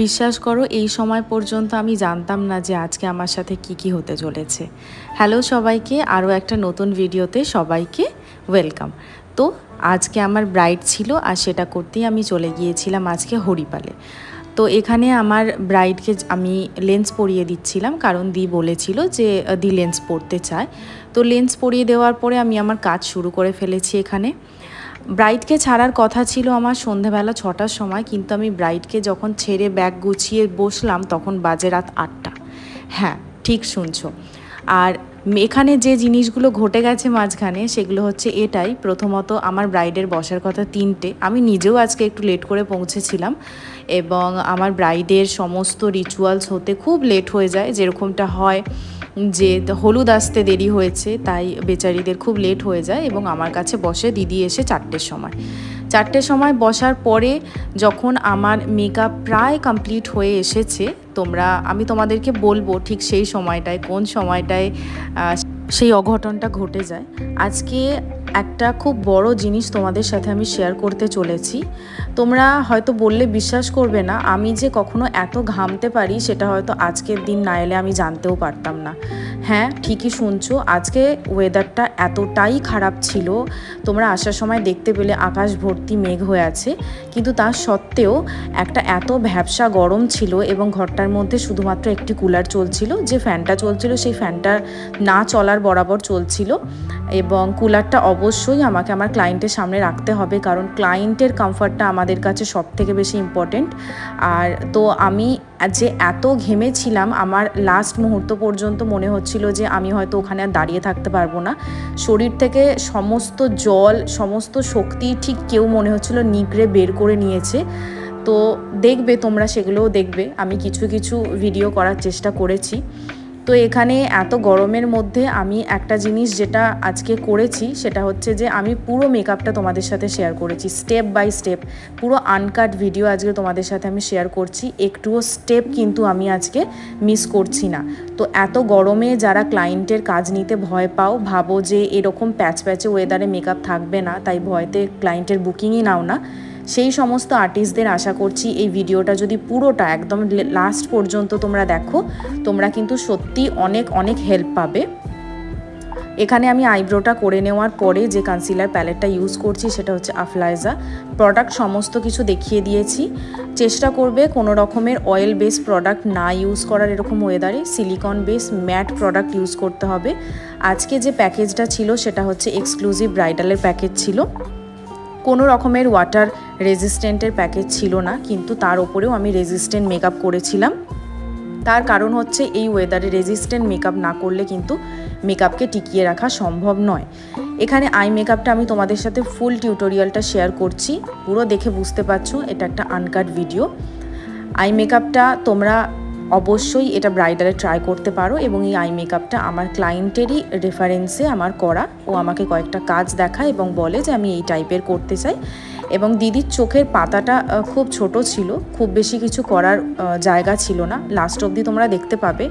বিশ্বাস করো এই সময় পর্যন্ত আমি জানতাম না যে আজকে আমার সাথে কি হতে চলেছে। হ্যালো সবাইকে, আরও একটা নতুন ভিডিওতে সবাইকে ওয়েলকাম। তো আজকে আমার ব্রাইড ছিল আর সেটা করতেই আমি চলে গিয়েছিলাম আজকে হরিপালে। তো এখানে আমার ব্রাইডকে আমি লেন্স পরিয়ে দিচ্ছিলাম, কারণ দি বলেছিল যে দি লেন্স পরতে চায়। তো লেন্স পরিয়ে দেওয়ার পরে আমি আমার কাজ শুরু করে ফেলেছি। এখানে ব্রাইডকে ছাড়ার কথা ছিল আমার সন্ধেবেলা 6টার সময়, কিন্তু আমি ব্রাইডকে যখন ছেড়ে ব্যাগ গুছিয়ে বসলাম তখন বাজে রাত 8টা। হ্যাঁ, ঠিক শুনছো। আর এখানে যে জিনিসগুলো ঘটে গেছে মাঝখানে সেগুলো হচ্ছে এটাই। প্রথমত আমার ব্রাইডের বসার কথা 3টে, আমি নিজেও আজকে একটু লেট করে পৌঁছেছিলাম এবং আমার ব্রাইডের সমস্ত রিচুয়ালস হতে খুব লেট হয়ে যায়, যেরকমটা হয় যে হলুদ আসতে দেরি হয়েছে তাই বেচারিদের খুব লেট হয়ে যায়। এবং আমার কাছে বসে দিদি এসে 4টের সময় বসার পরে যখন আমার মেকআপ প্রায় কমপ্লিট হয়ে এসেছে, আমি তোমাদেরকে বলবো ঠিক সেই সময়টায় কোন সময়টায় সেই অঘটনটা ঘটে যায়। আজকে একটা খুব বড় জিনিস তোমাদের সাথে আমি শেয়ার করতে চলেছি। তোমরা হয়তো বললে বিশ্বাস করবে না, আমি যে কখনো এত ঘামতে পারি সেটা হয়তো আজকের দিন না এলে আমি জানতেও পারতাম না। হ্যাঁ, ঠিকই শুনছো, আজকে ওয়েদারটা এতটাই খারাপ ছিল। তোমরা আসার সময় দেখতে পেলে আকাশ ভর্তি মেঘ হয়ে আছে, কিন্তু তার সত্ত্বেও একটা এত ভ্যাপসা গরম ছিল এবং ঘরটার মধ্যে শুধুমাত্র একটি কুলার চলছিল। যে ফ্যানটা চলছিল সেই ফ্যানটা না চলার বরাবর চলছিল, এবং কুলারটা অবশ্যই আমাকে আমার ক্লায়েন্টের সামনে রাখতে হবে, কারণ ক্লায়েন্টের কমফর্টটা আমাদের কাছে সবথেকে বেশি ইম্পর্টেন্ট। আর তো আমি যে এত ঘেমেছিলাম, আমার লাস্ট মুহূর্ত পর্যন্ত মনে হচ্ছিল যে আমি হয়তো ওখানে আর দাঁড়িয়ে থাকতে পারবো না। শরীর থেকে সমস্ত জল, সমস্ত শক্তি ঠিক কেউ মনে হচ্ছিল নিগড়ে বের করে নিয়েছে। তো দেখবে তোমরা, সেগুলোও দেখবে, আমি কিছু ভিডিও করার চেষ্টা করেছি। তো এখানে এত গরমের মধ্যে আমি একটা জিনিস যেটা আজকে করেছি সেটা হচ্ছে যে আমি পুরো মেকআপটা তোমাদের সাথে শেয়ার করেছি, স্টেপ বাই স্টেপ, পুরো আনকাট ভিডিও আজকে তোমাদের সাথে আমি শেয়ার করছি। একটুও স্টেপ কিন্তু আমি আজকে মিস করছি না। তো এত গরমে যারা ক্লায়েন্টের কাজ নিতে ভয় পাও, ভাবো যে এরকম প্যাচে ওয়েদারে মেকআপ থাকবে না তাই ভয়তে ক্লায়েন্টের বুকিংই নাও না, সেই সমস্ত আর্টিস্টদের আশা করছি এই ভিডিওটা যদি পুরোটা একদম লাস্ট পর্যন্ত তোমরা দেখো, তোমরা কিন্তু সত্যি অনেক হেল্প পাবে। এখানে আমি আইব্রোটা করে নেওয়ার পরে যে কনসিলার প্যালেটটা ইউজ করছি সেটা হচ্ছে আফলাইজা প্রোডাক্ট। সমস্ত কিছু দেখিয়ে দিয়েছি। চেষ্টা করবে কোনো রকমের অয়েল বেস প্রোডাক্ট না ইউজ করার, এরকম ওয়েদারে silicon base matte product use করতে হবে। আজকে যে প্যাকেজটা ছিল সেটা হচ্ছে এক্সক্লুসিভ ব্রাইডালের প্যাকেজ ছিল, কোনো রকমের ওয়াটার রেজিস্ট্যান্টের প্যাকেজ ছিল না, কিন্তু তার ওপরেও আমি রেজিস্ট্যান্ট মেকআপ করেছিলাম। তার কারণ হচ্ছে এই ওয়েদারে রেজিস্ট্যান্ট মেকআপ না করলে কিন্তু মেকআপকে টিকিয়ে রাখা সম্ভব নয়। এখানে আই মেকআপটা আমি তোমাদের সাথে ফুল টিউটোরিয়ালটা শেয়ার করছি, পুরো দেখে বুঝতে পারছো এটা একটা আনকাট ভিডিও। আই মেকআপটা তোমরা অবশ্যই এটা ব্রাইডালে ট্রাই করতে পারো, এবং এই আই মেকআপটা আমার ক্লায়েন্টেরই রেফারেন্সে আমার করা। ও আমাকে কয়েকটা কাজ দেখায় এবং বলে যে আমি এই টাইপের করতে চাই। এবং দিদির চোখের পাতাটা খুব ছোট ছিল, খুব বেশি কিছু করার জায়গা ছিল না। লাস্ট অবধি তোমরা দেখতে পাবে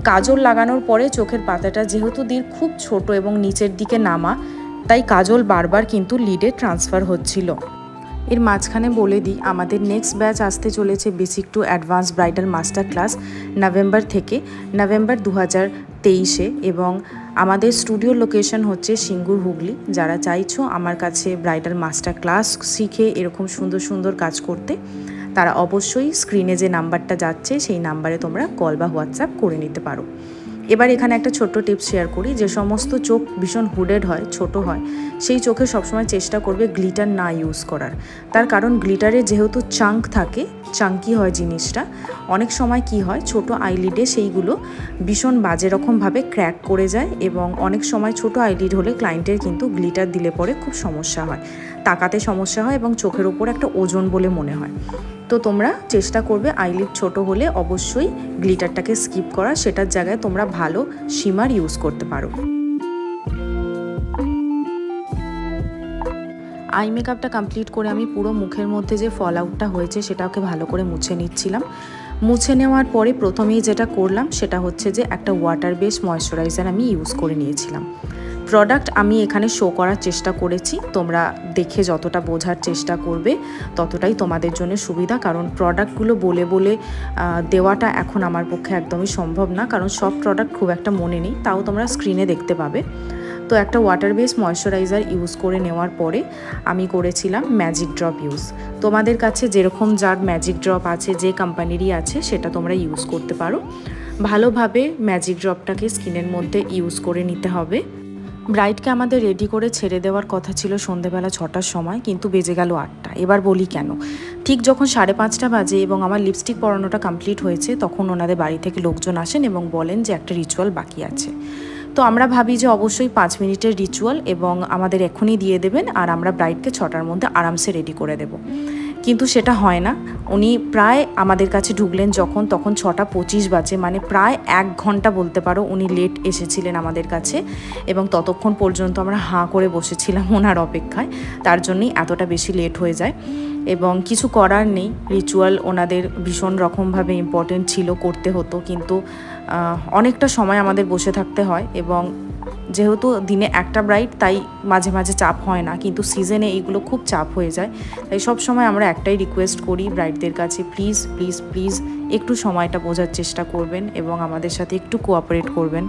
কাজল লাগানোর পরে চোখের পাতাটা যেহেতু দিদির খুব ছোট এবং নিচের দিকে নামা, তাই কাজল বারবার কিন্তু লিডে ট্রান্সফার হচ্ছিল। এর মাঝখানে বলে দিই, আমাদের নেক্সট ব্যাচ আসতে চলেছে basic to advance bridal master class November 2023-এ, এবং আমাদের স্টুডিও লোকেশন হচ্ছে সিঙ্গুর, হুগলি। যারা চাইছো আমার কাছে ব্রাইডাল মাস্টার ক্লাস শিখে এরকম সুন্দর কাজ করতে, তারা অবশ্যই স্ক্রিনে যে নাম্বারটা যাচ্ছে সেই নাম্বারে তোমরা কল বা হোয়াটসঅ্যাপ করে নিতে পারো। এবার এখানে একটা ছোট্ট টিপস শেয়ার করি, যে সমস্ত চোখ ভীষণ হুডেড হয়, ছোট হয়, সেই চোখে সবসময় চেষ্টা করবে গ্লিটার না ইউজ করার। তার কারণ গ্লিটারে যেহেতু চাঙ্ক থাকে, চাঙ্কি হয় জিনিসটা, অনেক সময় কি হয় ছোট আইলিডে সেইগুলো ভীষণ বাজে রকমভাবে ক্র্যাক করে যায়, এবং অনেক সময় ছোট আইলিড হলে ক্লায়েন্টের কিন্তু গ্লিটার দিলে পরে খুব সমস্যা হয়, তাকাতে সমস্যা হয় এবং চোখের ওপর একটা ওজন বলে মনে হয়। তো তোমরা চেষ্টা করবে আইলিড ছোট হলে অবশ্যই গ্লিটারটাকে স্কিপ করা, সেটার জায়গায় তোমরা ভালো শিমার ইউজ করতে পারো। আই মেকআপটা কমপ্লিট করে আমি পুরো মুখের মধ্যে যে ফল আউটটা হয়েছে সেটাকে ভালো করে মুছে নিচ্ছিলাম। মুছে নেওয়ার পরে প্রথমেই যেটা করলাম সেটা হচ্ছে যে একটা ওয়াটার বেস ময়েশ্চারাইজার আমি ইউজ করে নিয়েছিলাম। প্রোডাক্ট আমি এখানে শো করার চেষ্টা করেছি, তোমরা দেখে যতটা বোঝার চেষ্টা করবে ততটাই তোমাদের জন্য সুবিধা, কারণ প্রোডাক্টগুলো বলে বলে দেওয়াটা এখন আমার পক্ষে একদমই সম্ভব না, কারণ সব প্রোডাক্ট খুব একটা মনে নেই, তাও তোমরা স্ক্রিনে দেখতে পাবে। তো একটা ওয়াটার বেস ময়শ্চারাইজার ইউজ করে নেওয়ার পরে আমি করেছিলাম ম্যাজিক ড্রপ ইউজ। তোমাদের কাছে যেরকম যার ম্যাজিক ড্রপ আছে, যে কোম্পানিরই আছে, সেটা তোমরা ইউজ করতে পারো। ভালোভাবে ম্যাজিক ড্রপটাকে স্কিনের মধ্যে ইউজ করে নিতে হবে। ব্রাইডকে আমাদের রেডি করে ছেড়ে দেওয়ার কথা ছিল সন্ধেবেলা 6টার সময়, কিন্তু বেজে গেল 8টা। এবার বলি কেন। ঠিক যখন 5:30 বাজে এবং আমার লিপস্টিক পরানোটা কমপ্লিট হয়েছে, তখন ওনাদের বাড়ি থেকে লোকজন আসেন এবং বলেন যে একটা রিচুয়াল বাকি আছে। তো আমরা ভাবি যে অবশ্যই 5 মিনিটের রিচুয়াল এবং আমাদের এখনই দিয়ে দেবেন আর আমরা ব্রাইডকে 6টার মধ্যে আরামসে রেডি করে দেব। কিন্তু সেটা হয় না। উনি প্রায় আমাদের কাছে ঢুকলেন যখন, তখন 6:25 বাজে, মানে প্রায় 1 ঘন্টা বলতে পারো উনি লেট এসেছিলেন আমাদের কাছে, এবং ততক্ষণ পর্যন্ত আমরা হাঁ করে বসেছিলাম ওনার অপেক্ষায়। তার জন্যই এতটা বেশি লেট হয়ে যায় এবং কিছু করার নেই। রিচুয়াল ওনাদের ভীষণ রকমভাবে ইম্পর্টেন্ট ছিল, করতে হতো, কিন্তু অনেকটা সময় আমাদের বসে থাকতে হয় এবং যেহেতু দিনে একটা ব্রাইড, তাই মাঝে মাঝে চাপ হয় না, কিন্তু সিজনে এইগুলো খুব চাপ হয়ে যায়। তাই সব সময় আমরা একটাই রিকোয়েস্ট করি ব্রাইডদের কাছে, প্লিজ প্লিজ প্লিজ একটু সময়টা বোঝার চেষ্টা করবেন এবং আমাদের সাথে একটু কোঅপারেট করবেন।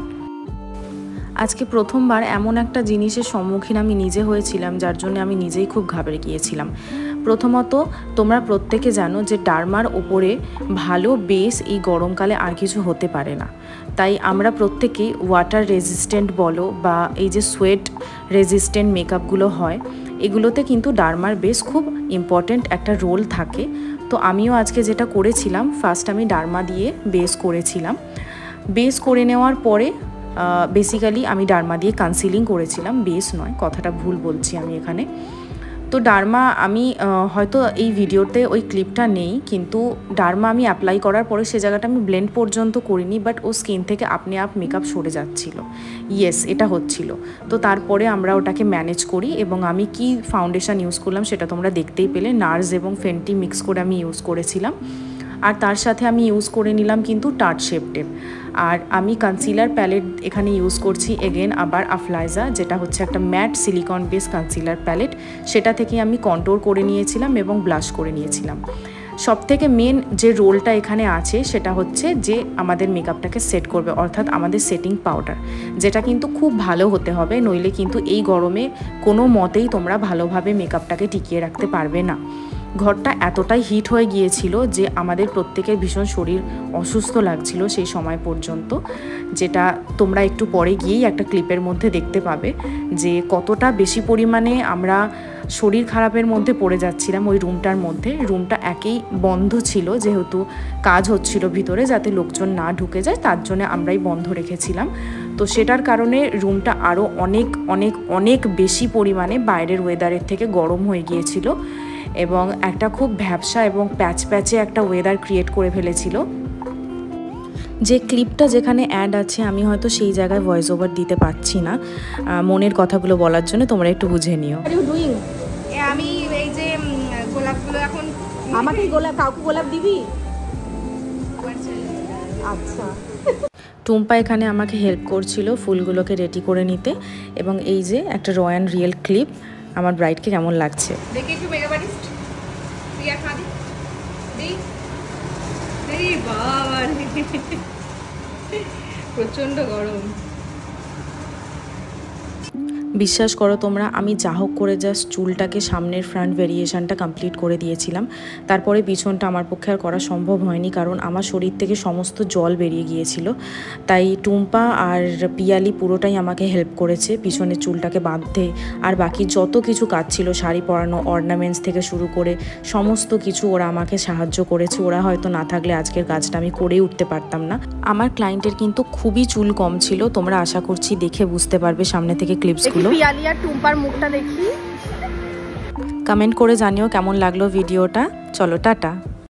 আজকে প্রথমবার এমন একটা জিনিসের সম্মুখীন আমি নিজে হয়েছিলাম, যার জন্য আমি নিজেই খুব ঘাবড়ে গিয়েছিলাম। প্রথমত তোমরা প্রত্যেকে জানো যে ডার্মার ওপরে ভালো বেস এই গরমকালে আর কিছু হতে পারে না। তাই আমরা প্রত্যেকেই ওয়াটার রেজিস্ট্যান্ট বলো বা এই যে সোয়েট রেজিস্ট্যান্ট মেকআপগুলো হয়, এগুলোতে কিন্তু ডার্মার বেস খুব ইম্পর্ট্যান্ট একটা রোল থাকে। তো আমিও আজকে যেটা করেছিলাম, ফার্স্ট আমি ডার্মা দিয়ে বেস করেছিলাম। বেস করে নেওয়ার পরে বেসিক্যালি আমি ডার্মা দিয়ে কনসিলিং করেছিলাম, বেস নয়, কথাটা ভুল বলছি আমি এখানে। তো ডার্মা আমি হয়তো এই ভিডিওতে ওই ক্লিপটা নেই, কিন্তু ডার্মা আমি অ্যাপ্লাই করার পরে সে জায়গাটা আমি ব্লেন্ড পর্যন্ত করিনি, বাট ও স্কিন থেকে আপনি আপ মেকআপ সরে যাচ্ছিলো। ইয়েস, এটা হচ্ছিল। তো তারপরে আমরা ওটাকে ম্যানেজ করি এবং আমি কি ফাউন্ডেশন ইউজ করলাম সেটা তোমরা দেখতেই পেলে। নার্স এবং ফেন্টি মিক্স করে আমি ইউজ করেছিলাম, আর তার সাথে আমি ইউজ করে নিলাম কিন্তু টার্ট শেপ টেপ। আর আমি কনসিলার প্যালেট এখানে ইউজ করছি এগেন আবার আফলাইজা, যেটা হচ্ছে একটা matte silicone base concealer palette. সেটা থেকে আমি কন্ট্রোল করে নিয়েছিলাম এবং ব্লাশ করে নিয়েছিলাম। সবথেকে মেন যে রোলটা এখানে আছে সেটা হচ্ছে যে আমাদের মেকআপটাকে সেট করবে, অর্থাৎ আমাদের সেটিং পাউডার, যেটা কিন্তু খুব ভালো হতে হবে, নইলে কিন্তু এই গরমে কোনো মতেই তোমরা ভালোভাবে মেকআপটাকে টিকিয়ে রাখতে পারবে না। ঘরটা এতটাই হিট হয়ে গিয়েছিল যে আমাদের প্রত্যেকের ভীষণ শরীর অসুস্থ লাগছিল সেই সময় পর্যন্ত, যেটা তোমরা একটু পরে গিয়েই একটা ক্লিপের মধ্যে দেখতে পাবে যে কতটা বেশি পরিমাণে আমরা শরীর খারাপের মধ্যে পড়ে যাচ্ছিলাম ওই রুমটার মধ্যে। রুমটা একেই বন্ধ ছিল, যেহেতু কাজ হচ্ছিল ভিতরে, যাতে লোকজন না ঢুকে যায়, তার জন্য আমরাই বন্ধ রেখেছিলাম। তো সেটার কারণে রুমটা আরও অনেক অনেক অনেক বেশি পরিমাণে বাইরের ওয়েদারের থেকে গরম হয়ে গিয়েছিল এবং একটা খুব ভ্যাপসা এবং প্যাচে একটা ওয়েদার ক্রিয়েট করে ফেলেছিল। যে ক্লিপটা যেখানে অ্যাড আছে আমি হয়তো সেই জায়গায় ভয়েস ওভার দিতে পারছি না, মনের কথাগুলো বলার জন্য তোমরা একটু বুঝে নিও। আমি এই যে গোলাপগুলো এখন আমাকে কাউকে গোলাপ দিবি? আচ্ছা। টুম্পা এখানে আমাকে হেল্প করছিল ফুলগুলোকে রেডি করে নিতে, এবং এই যে একটা র অ্যান্ড রিয়েল ক্লিপ আমার ব্রাইডকে কেমন লাগছে দেখে একটু মেকআপ আর্টিস্ট প্রিয়া খাদি দেই দেই বাবা প্রচন্ড গরম। বিশ্বাস করো তোমরা, আমি যা হোক করে জাস্ট চুলটাকে সামনের ফ্রন্ট ভেরিয়েশনটা কমপ্লিট করে দিয়েছিলাম। তারপরে পিছনটা আমার পক্ষে আর করা সম্ভব হয়নি, কারণ আমার শরীর থেকে সমস্ত জল বেরিয়ে গিয়েছিল। তাই টুম্পা আর পিয়ালি পুরোটাই আমাকে হেল্প করেছে পিছনের চুলটাকে বাঁধতে, আর বাকি যত কিছু কাজ ছিল, শাড়ি পরানো, অর্নামেন্টস থেকে শুরু করে সমস্ত কিছু ওরা আমাকে সাহায্য করেছে। ওরা হয়তো না থাকলে আজকের কাজটা আমি করেই উঠতে পারতাম না। আমার ক্লায়েন্টের কিন্তু খুবই চুল কম ছিল, তোমরা আশা করছি দেখে বুঝতে পারবে সামনে থেকে ক্লিপসগুলো। পিয়ালি আর টুম্পার মুখটা দেখি। কমেন্ট করে জানিও কেমন লাগলো ভিডিওটা। চলো টাটা।